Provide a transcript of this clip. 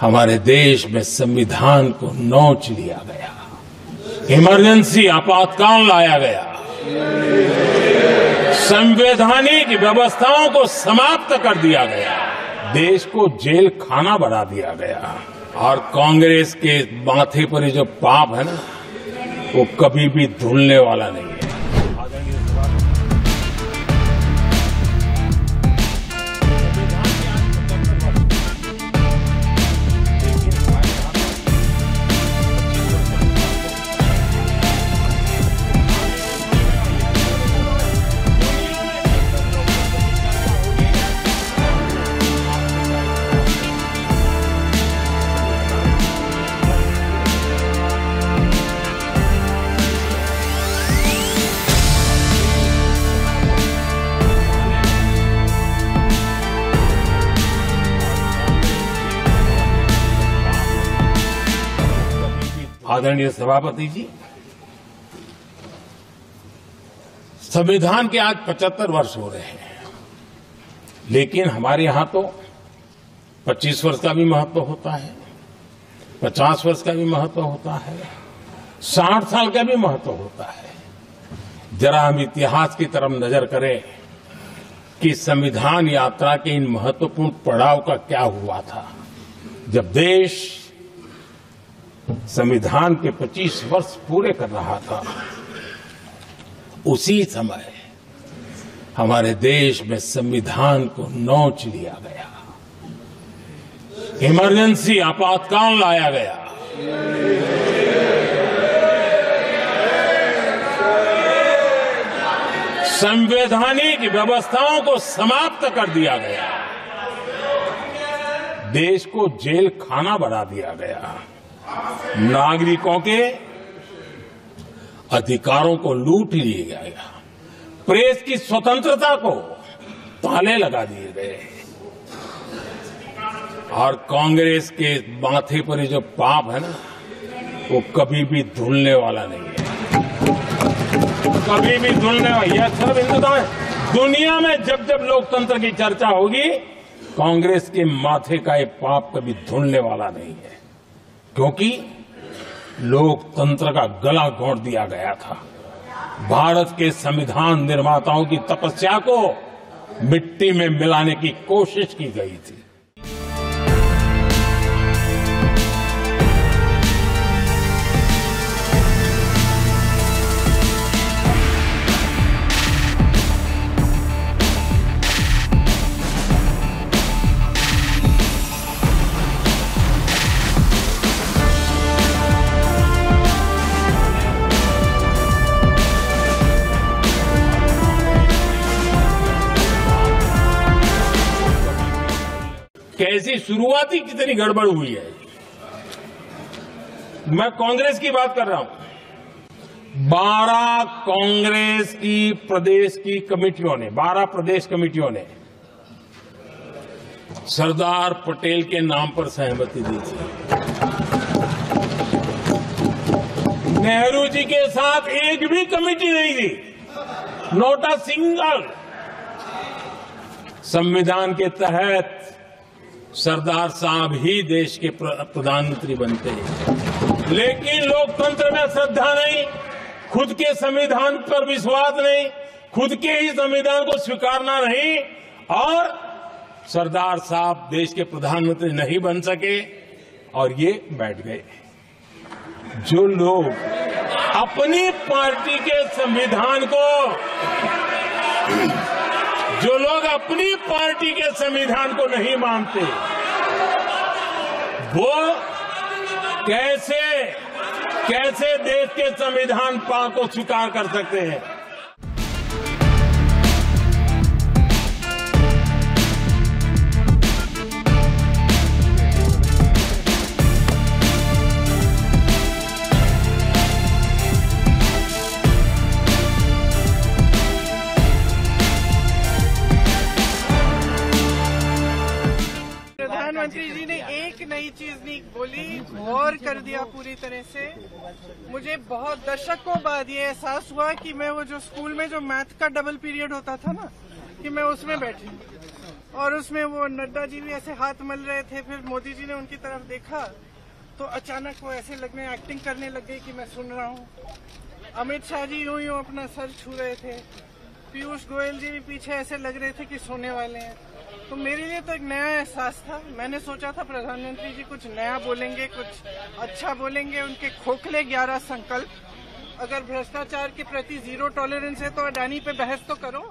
हमारे देश में संविधान को नोच लिया गया, इमरजेंसी आपातकाल लाया गया, संवैधानिक व्यवस्थाओं को समाप्त कर दिया गया, देश को जेल खाना बना दिया गया। और कांग्रेस के माथे पर ये जो पाप है ना, वो कभी भी धुलने वाला नहीं है। आदरणीय सभापति जी, संविधान के आज 75 वर्ष हो रहे हैं, लेकिन हमारे यहां तो 25 वर्ष का भी महत्व होता है, 50 वर्ष का भी महत्व होता है, 60 साल का भी महत्व होता है। जरा हम इतिहास की तरफ नजर करें कि संविधान यात्रा के इन महत्वपूर्ण पड़ाव का क्या हुआ था। जब देश संविधान के 25 वर्ष पूरे कर रहा था, उसी समय हमारे देश में संविधान को नोच लिया गया, इमरजेंसी आपातकाल लाया गया, संवैधानिक व्यवस्थाओं को समाप्त कर दिया गया, देश को जेल खाना बना दिया गया, नागरिकों के अधिकारों को लूट लिया गया, प्रेस की स्वतंत्रता को ताले लगा दिए गए। और कांग्रेस के माथे पर ये जो पाप है ना, वो कभी भी धुलने वाला नहीं है, कभी भी धुलने वाला। यह सब हिंदुत्व दुनिया में जब जब लोकतंत्र की चर्चा होगी, कांग्रेस के माथे का ये पाप कभी धुलने वाला नहीं है, क्योंकि लोकतंत्र का गला घोंट दिया गया था। भारत के संविधान निर्माताओं की तपस्या को मिट्टी में मिलाने की कोशिश की गई थी। कैसी शुरुआती कितनी गड़बड़ हुई है। मैं कांग्रेस की बात कर रहा हूं। 12 कांग्रेस की प्रदेश की कमेटियों ने, 12 प्रदेश कमेटियों ने सरदार पटेल के नाम पर सहमति दी थी। नेहरू जी के साथ एक भी कमेटी नहीं थी, नॉट अ सिंगल। संविधान के तहत सरदार साहब ही देश के प्रधानमंत्री बनते हैं, लेकिन लोकतंत्र में श्रद्धा नहीं, खुद के संविधान पर विश्वास नहीं, खुद के ही संविधान को स्वीकारना नहीं, और सरदार साहब देश के प्रधानमंत्री नहीं बन सके और ये बैठ गए। जो लोग अपनी पार्टी के संविधान को, जो लोग अपनी पार्टी के संविधान को नहीं मानते, वो कैसे देश के संविधान को स्वीकार कर सकते हैं। प्रधानमंत्री जी ने एक नई चीज नहीं बोली, गौर कर दिया पूरी तरह से। मुझे बहुत दशकों बाद ये एहसास हुआ कि मैं वो जो स्कूल में जो मैथ का डबल पीरियड होता था ना, कि मैं उसमें बैठी और उसमें वो नड्डा जी भी ऐसे हाथ मल रहे थे। फिर मोदी जी ने उनकी तरफ देखा तो अचानक वो ऐसे लगने एक्टिंग करने लग गई कि मैं सुन रहा हूँ। अमित शाह जी यूं यूं अपना सर छू रहे थे। पीयूष गोयल जी भी पीछे ऐसे लग रहे थे कि सोने वाले हैं। तो मेरे लिए तो एक नया एहसास था। मैंने सोचा था प्रधानमंत्री जी कुछ नया बोलेंगे, कुछ अच्छा बोलेंगे। उनके खोखले 11 संकल्प, अगर भ्रष्टाचार के प्रति 0 टॉलरेंस है तो अडानी पे बहस तो करो।